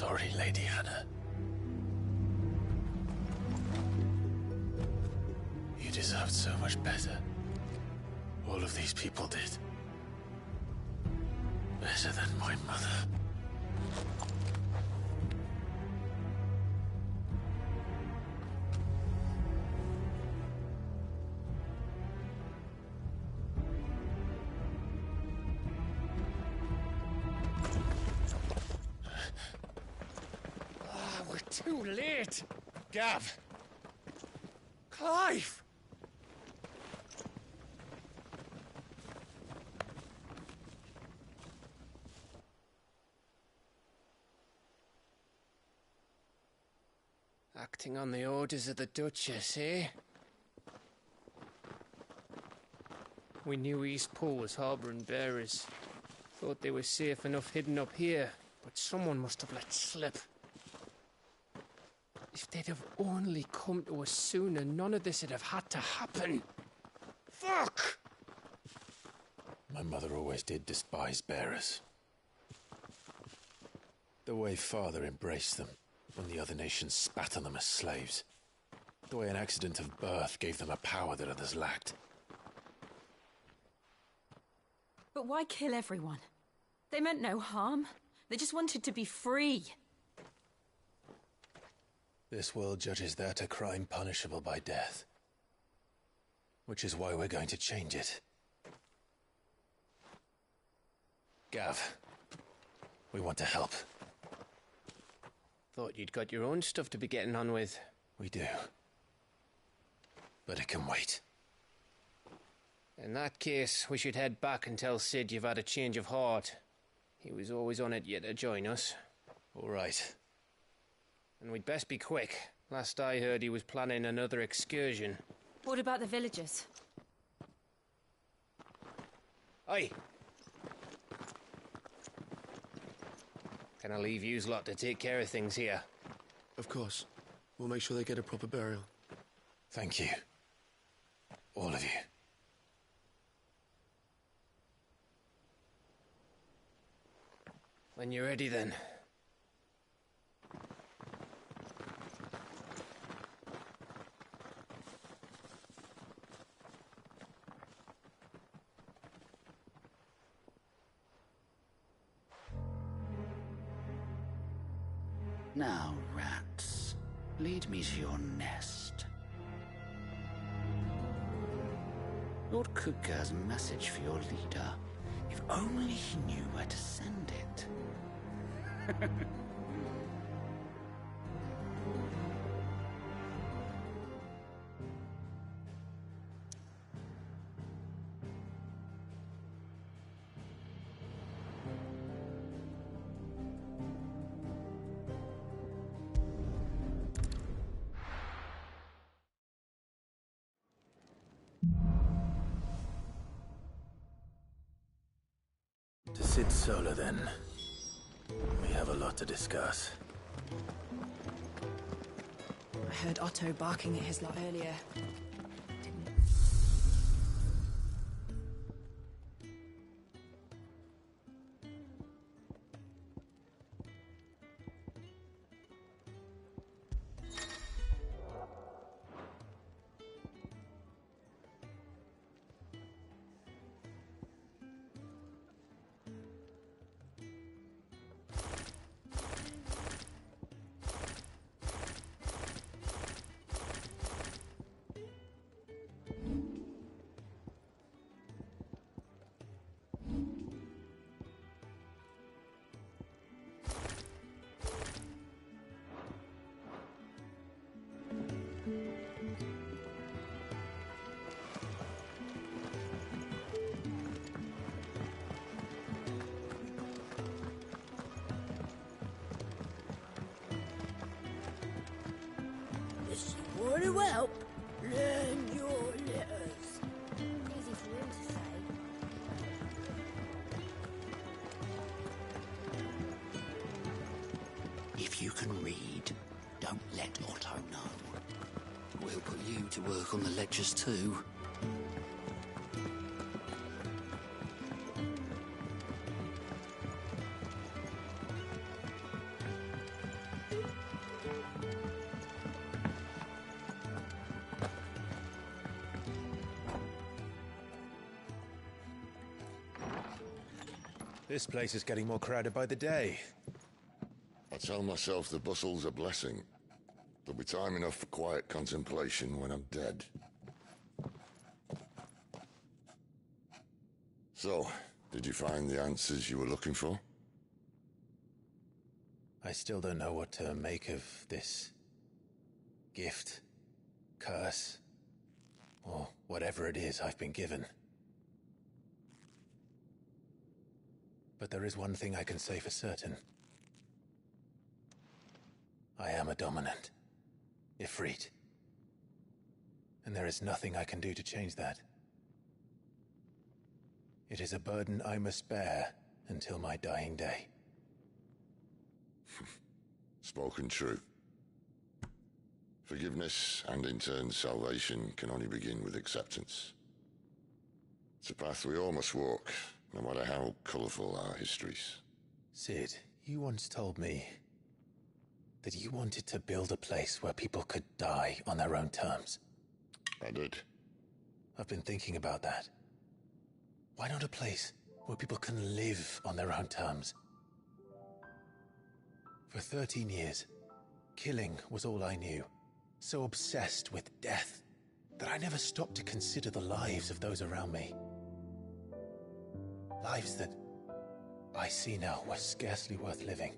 sorry, Lady Hannah. You deserved so much better. All of these people did. Better than my mother. We're too late. Gav. Clive. Acting on the orders of the Duchess, eh? We knew East Pool was harbouring bearers. Thought they were safe enough hidden up here, but someone must have let slip. If they'd have only come to us sooner, none of this would have had to happen. Fuck! My mother always did despise bearers. The way Father embraced them when the other nations spat on them as slaves. The way an accident of birth gave them a power that others lacked. But why kill everyone? They meant no harm. They just wanted to be free. This world judges that a crime punishable by death. Which is why we're going to change it. Gav, we want to help. Thought you'd got your own stuff to be getting on with. We do. But it can wait. In that case, we should head back and tell Sid you've had a change of heart. He was always on it yet to join us. All right. And we'd best be quick. Last I heard, he was planning another excursion. What about the villagers? Aye. Can I leave yous lot to take care of things here? Of course. We'll make sure they get a proper burial. Thank you. All of you. When you're ready, then. Now, rats, lead me to your nest. Lord Kuka has a message for your leader. If only he knew where to send it. To Sid Solar, then. We have a lot to discuss. I heard Otto barking at his lot earlier. Want to help? Learn your letters. Easy for him to say. If you can read, don't let Otto know. We'll put you to work on the ledgers too. This place is getting more crowded by the day. I tell myself the bustle's a blessing. There'll be time enough for quiet contemplation when I'm dead. So, did you find the answers you were looking for? I still don't know what to make of this gift, curse, or whatever it is I've been given. But there is one thing I can say for certain. I am a dominant, Ifrit. And there is nothing I can do to change that. It is a burden I must bear until my dying day. Spoken true. Forgiveness, and in turn salvation, can only begin with acceptance. It's a path we all must walk, no matter how colourful our histories. Sid, you once told me that you wanted to build a place where people could die on their own terms. I did. I've been thinking about that. Why not a place where people can live on their own terms? For 13 years, killing was all I knew. So obsessed with death that I never stopped to consider the lives of those around me. Lives that I see now were scarcely worth living.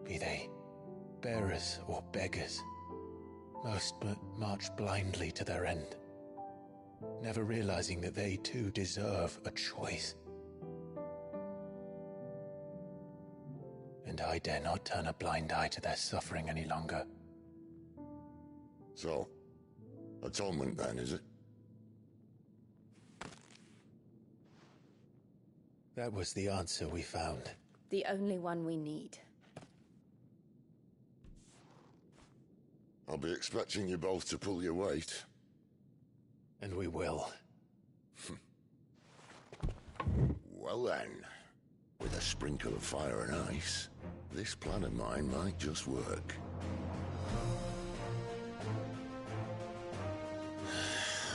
Be they bearers or beggars, most march blindly to their end, never realizing that they too deserve a choice. And I dare not turn a blind eye to their suffering any longer. So, atonement then, is it? That was the answer we found. The only one we need. I'll be expecting you both to pull your weight. And we will. Well then, with a sprinkle of fire and ice, this plan of mine might just work.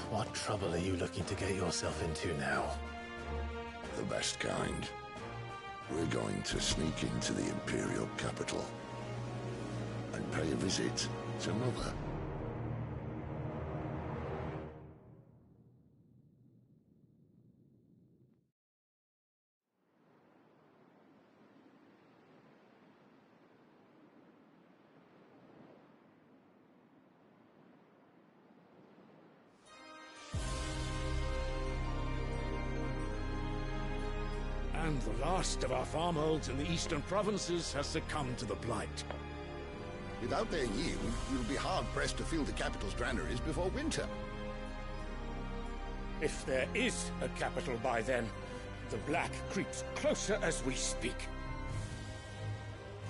What trouble are you looking to get yourself into now? The best kind. We're going to sneak into the Imperial capital and pay a visit to Mother. And the last of our farmholds in the eastern provinces has succumbed to the blight. Without their yield, you'll be hard-pressed to fill the capital's granaries before winter. If there is a capital by then, the black creeps closer as we speak.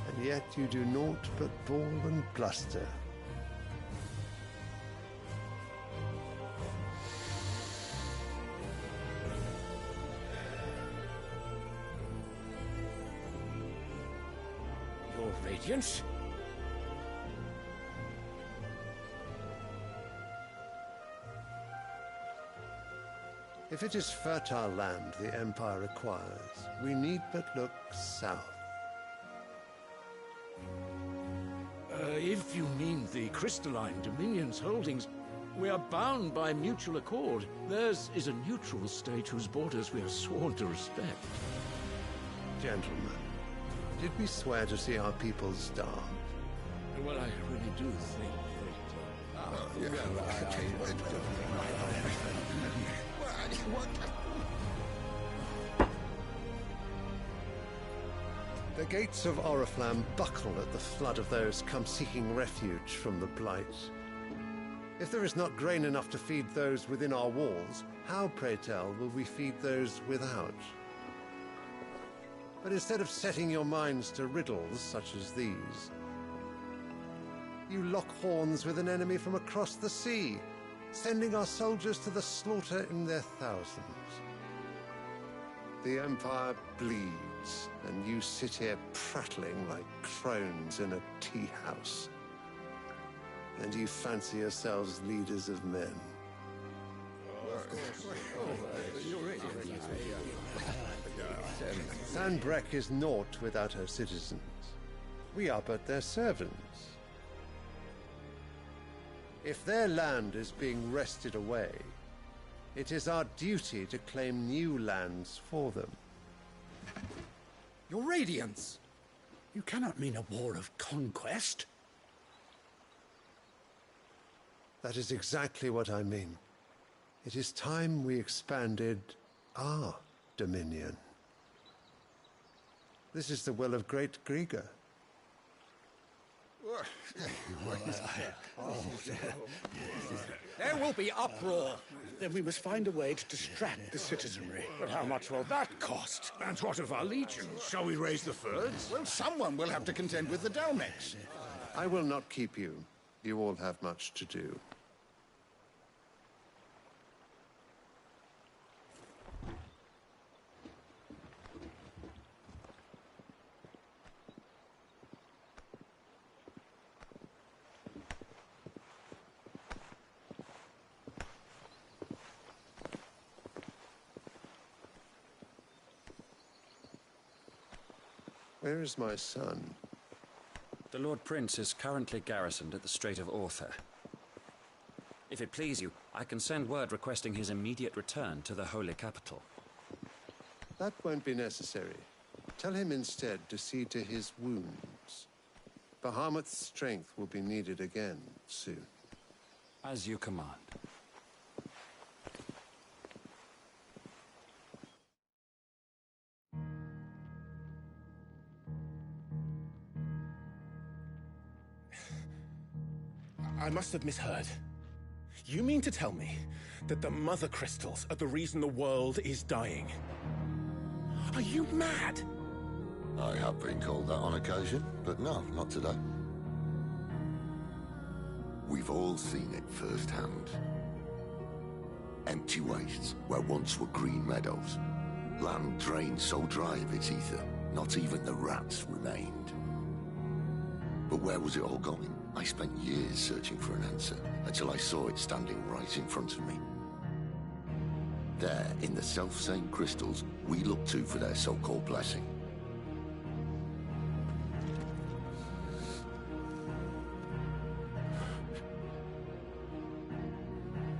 And yet you do naught but bawl and bluster. Your Radiance? If it is fertile land the Empire acquires, we need but look south. If you mean the crystalline Dominion's holdings, we are bound by mutual accord. Theirs is a neutral state whose borders we are sworn to respect. Gentlemen, did we swear to see our people starve? Well, I really do think The gates of Oriflamme buckle at the flood of those come seeking refuge from the blight. If there is not grain enough to feed those within our walls, how, pray tell, will we feed those without? But instead of setting your minds to riddles such as these, you lock horns with an enemy from across the sea, sending our soldiers to the slaughter in their thousands. The Empire bleeds, and you sit here prattling like crones in a tea house. And you fancy yourselves leaders of men. Sanbreque is naught without her citizens. We are but their servants. If their land is being wrested away, it is our duty to claim new lands for them. Your Radiance! You cannot mean a war of conquest. That is exactly what I mean. It is time we expanded our dominion. This is the will of great Grieger. There will be uproar. Then we must find a way to distract the citizenry. But how much will that cost? And what of our legions? Shall we raise the furs? Well, someone will have to contend with the Dalmex. I will not keep you. You all have much to do. Where is my son? The Lord Prince is currently garrisoned at the Strait of Author. If it please you, I can send word requesting his immediate return to the Holy Capital. That won't be necessary. Tell him instead to see to his wounds. Bahamut's strength will be needed again soon. As you command. I must have misheard. You mean to tell me that the Mother Crystals are the reason the world is dying? Are you mad? I have been called that on occasion, but no, not today. We've all seen it firsthand. Empty wastes where once were green meadows. Land drained so dry of its ether, not even the rats remained. But where was it all going? I spent years searching for an answer, until I saw it standing right in front of me. There, in the self-same crystals we look to for their so-called blessing.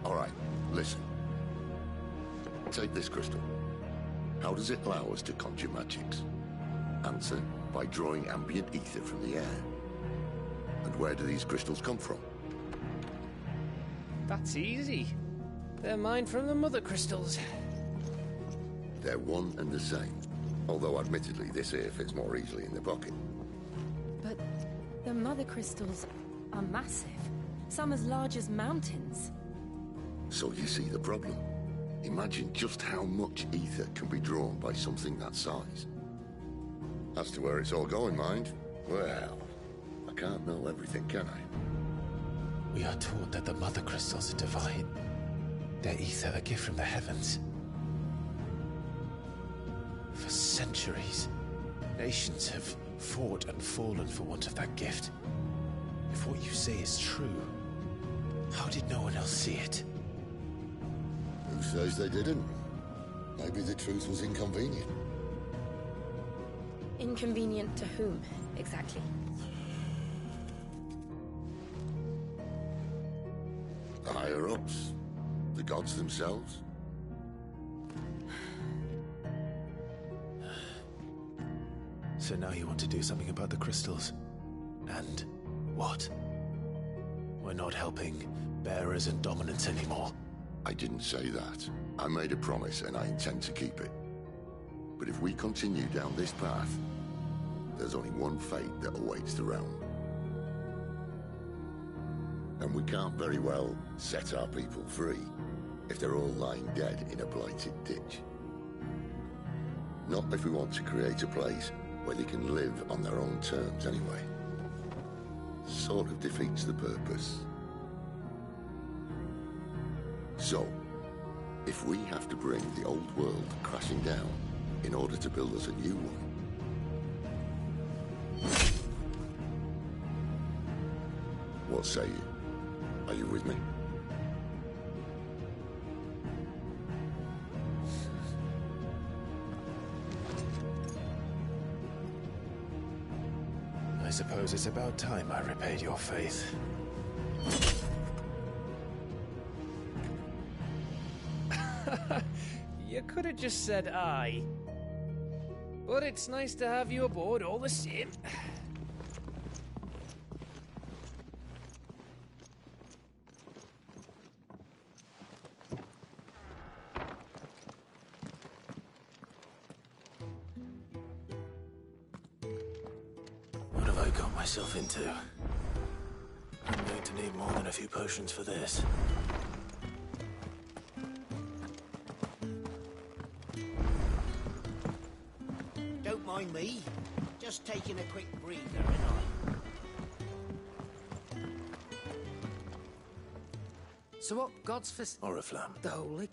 All right, listen. Take this crystal. How does it allow us to conjure magics? Answer, by drawing ambient ether from the air. And where do these crystals come from? That's easy. They're mine from the Mother Crystals. They're one and the same. Although admittedly this here fits more easily in the pocket. But the Mother Crystals are massive. Some as large as mountains. So you see the problem. Imagine just how much ether can be drawn by something that size. As to where it's all going, mind? Well, I can't know everything, can I? We are taught that the Mother Crystals are divine. Their ether a gift from the heavens. For centuries, nations have fought and fallen for want of that gift. If what you say is true, how did no one else see it? Who says they didn't? Maybe the truth was inconvenient. Inconvenient to whom, exactly? The higher-ups? The gods themselves? So now you want to do something about the crystals? And what? We're not helping bearers and dominants anymore. I didn't say that. I made a promise and I intend to keep it. But if we continue down this path, there's only one fate that awaits the realm. And we can't very well set our people free if they're all lying dead in a blighted ditch. Not if we want to create a place where they can live on their own terms anyway. Sort of defeats the purpose. So, if we have to bring the old world crashing down in order to build us a new one, what say you? Are you with me? suppose it's about time I repaid your faith. You could have just said aye. But it's nice to have you aboard all the same. What have I got myself into? I'm going to need more than a few potions for this. Don't mind me. Just taking a quick breather, ain't I? So what God's for... Oriflamme. The holy...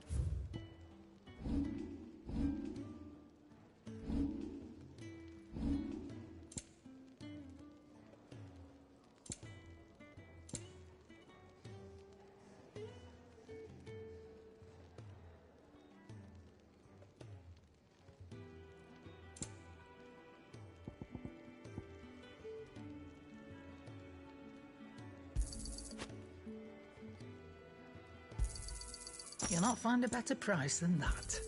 You'll not find a better price than that.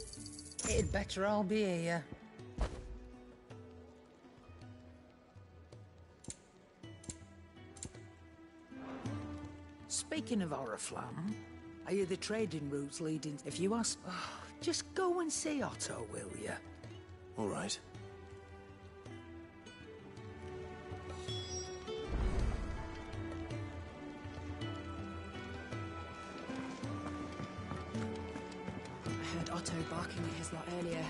It'd better all be here. Speaking of Oriflamme, are you the trading routes leading? If you ask, just go and see Otto, will you? All right. I heard Otto barking at his lot earlier.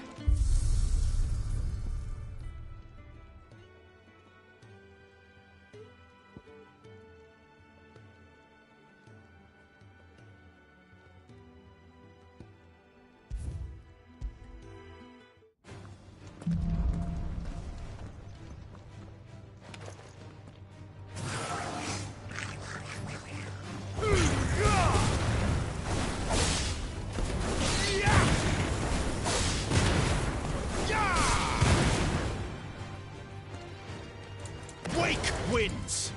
Wins!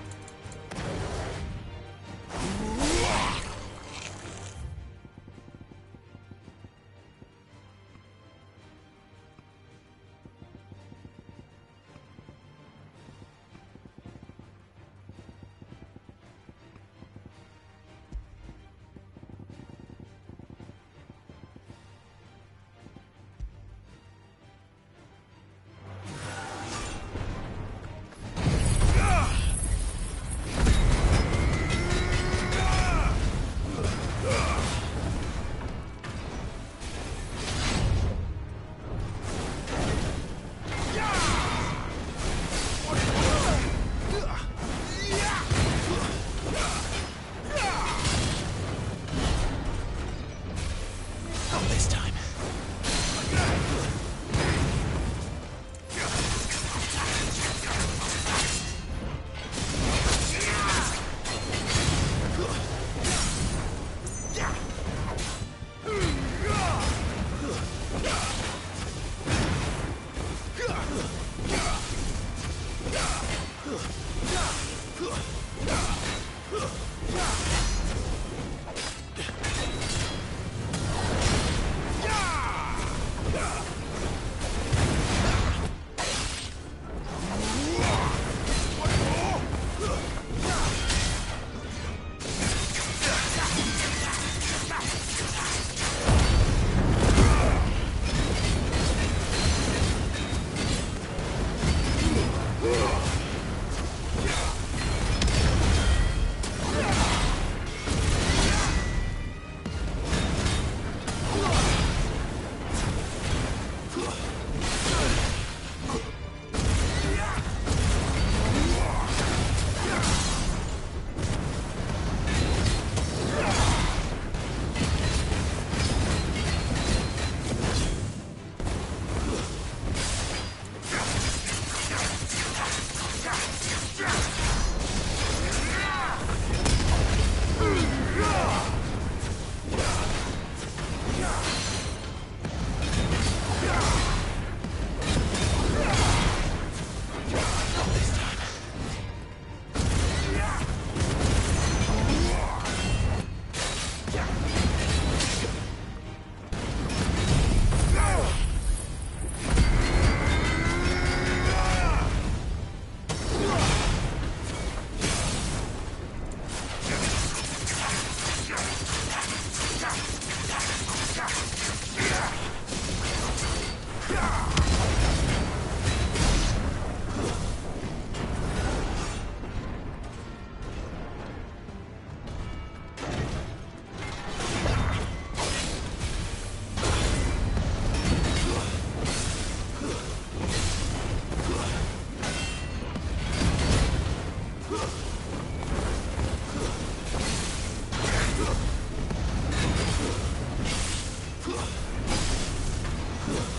Ugh.